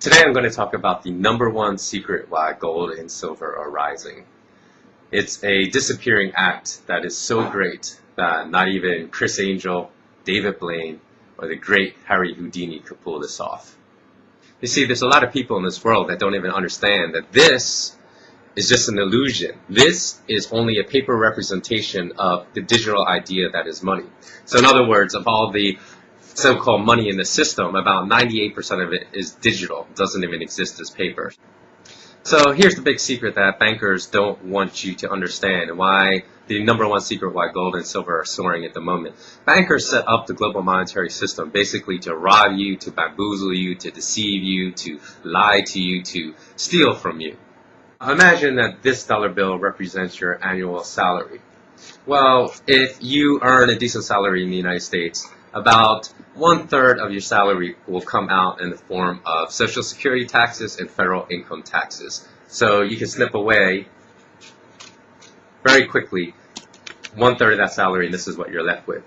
Today I'm going to talk about the number one secret why gold and silver are rising. It's a disappearing act that is so great that not even Criss Angel, David Blaine, or the great Harry Houdini could pull this off. You see, there's a lot of people in this world that don't even understand that this is just an illusion. This is only a paper representation of the digital idea that is money. So in other words, of all the so-called money in the system, about 98% of it is digital. It doesn't even exist as paper. So here's the big secret that bankers don't want you to understand, and why the number one secret why gold and silver are soaring at the moment. Bankers set up the global monetary system basically to rob you, to bamboozle you, to deceive you, to lie to you, to steal from you. Imagine that this dollar bill represents your annual salary. Well, if you earn a decent salary in the United States, about 1/3 of your salary will come out in the form of Social Security taxes and federal income taxes. So you can snip away very quickly 1/3 of that salary, and this is what you're left with.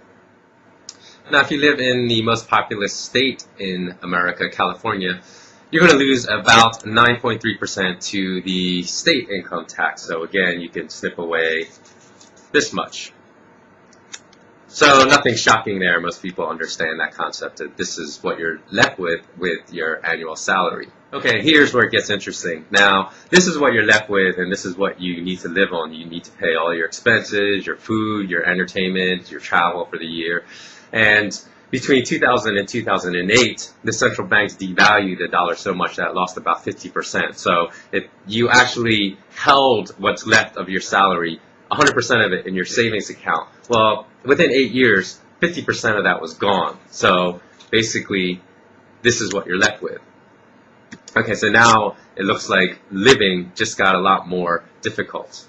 Now, if you live in the most populous state in America, California, you're going to lose about 9.3% to the state income tax. So again, you can snip away this much. So nothing shocking there. Most people understand that concept, that this is what you're left with your annual salary. Okay, here's where it gets interesting. Now, this is what you're left with, and this is what you need to live on. You need to pay all your expenses, your food, your entertainment, your travel for the year. And between 2000 and 2008, the central banks devalued the dollar so much that it lost about 50%. So if you actually held what's left of your salary, 100% of it in your savings account, well, within 8 years, 50% of that was gone. So basically, this is what you're left with. Okay, so now it looks like living just got a lot more difficult.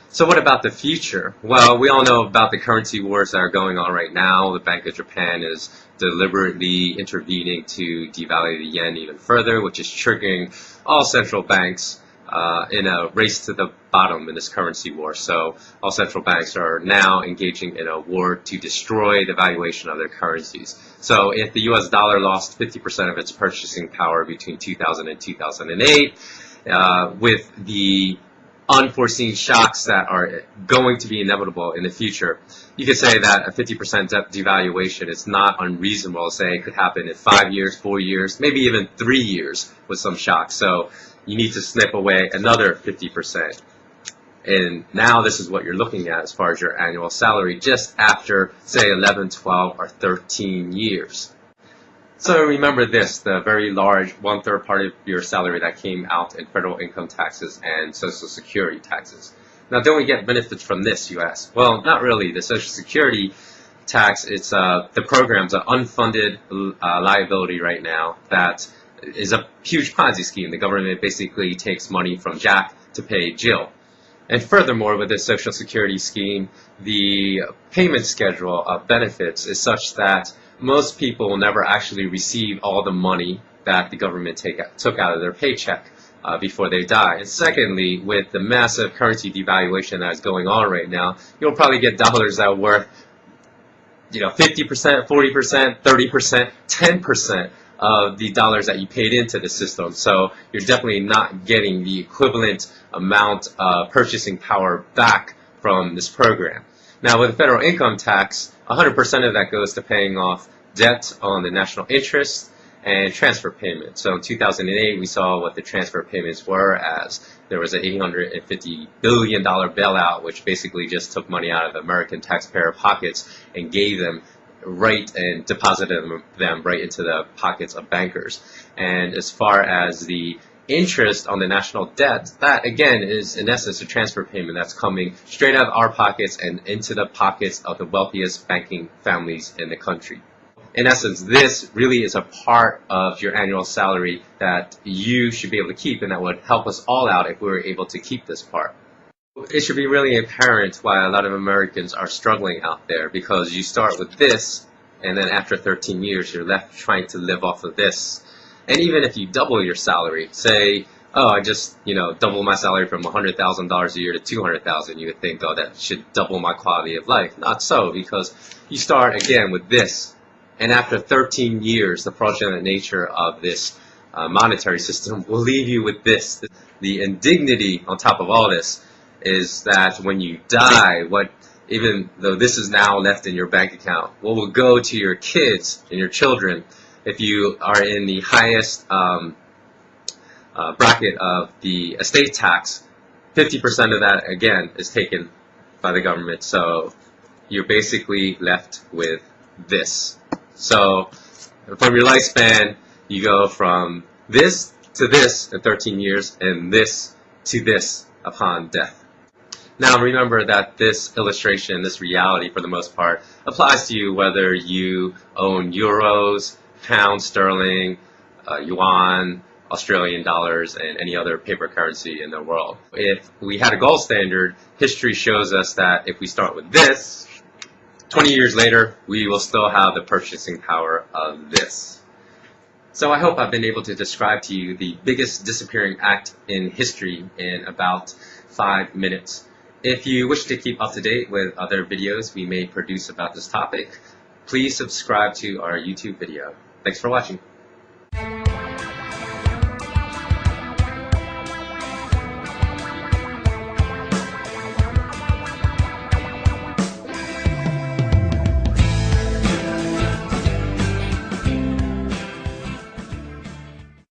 So what about the future? Well, we all know about the currency wars that are going on right now. The Bank of Japan is deliberately intervening to devalue the yen even further, which is triggering all central banks in a race to the bottom in this currency war. So all central banks are now engaging in a war to destroy the valuation of their currencies. So if the US dollar lost 50% of its purchasing power between 2000 and 2008, with the unforeseen shocks that are going to be inevitable in the future, you could say that a 50% devaluation is not unreasonable. Say it could happen in 5 years, 4 years, maybe even 3 years with some shocks. So you need to snip away another 50%. And now this is what you're looking at as far as your annual salary just after, say, 11, 12, or 13 years. So remember this, the very large 1/3 part of your salary that came out in federal income taxes and Social Security taxes. Now, don't we get benefits from this, you ask? Well, not really. The Social Security tax, it's the program's an unfunded liability right now that is a huge Ponzi scheme. The government basically takes money from Jack to pay Jill. And furthermore, with the Social Security scheme, the payment schedule of benefits is such that most people will never actually receive all the money that the government took out of their paycheck before they die. And secondly, with the massive currency devaluation that is going on right now, you'll probably get dollars that are worth 50%, 40%, 30%, 10% of the dollars that you paid into the system. So you're definitely not getting the equivalent amount of purchasing power back from this program. Now, with the federal income tax, 100% of that goes to paying off debt on the national interest and transfer payments. So in 2008, we saw what the transfer payments were, as there was an $850 billion bailout, which basically just took money out of the American taxpayer pockets and gave them and deposited them right into the pockets of bankers. And as far as the interest on the national debt, that again is in essence a transfer payment that's coming straight out of our pockets and into the pockets of the wealthiest banking families in the country. In essence, this really is a part of your annual salary that you should be able to keep, and that would help us all out if we were able to keep this part. It should be really apparent why a lot of Americans are struggling out there, because you start with this, and then after 13 years, you're left trying to live off of this. And even if you double your salary, say, oh, I just, double my salary from $100,000 a year to $200,000, you would think, oh, that should double my quality of life. Not so, because you start again with this, And after 13 years, the fraudulent nature of this monetary system will leave you with this. The indignity on top of all this is that when you die, even though this is now left in your bank account, what will go to your kids and your children if you are in the highest bracket of the estate tax, 50% of that, again, is taken by the government. So you're basically left with this. So from your lifespan, you go from this to this in 13 years, and this to this upon death. Now remember that this illustration, this reality for the most part, applies to you whether you own euros, pounds sterling, yuan, Australian dollars, and any other paper currency in the world. If we had a gold standard, history shows us that if we start with this, 20 years later, we will still have the purchasing power of this. So I hope I've been able to describe to you the biggest disappearing act in history in about 5 minutes. If you wish to keep up to date with other videos we may produce about this topic, please subscribe to our YouTube video. Thanks for watching.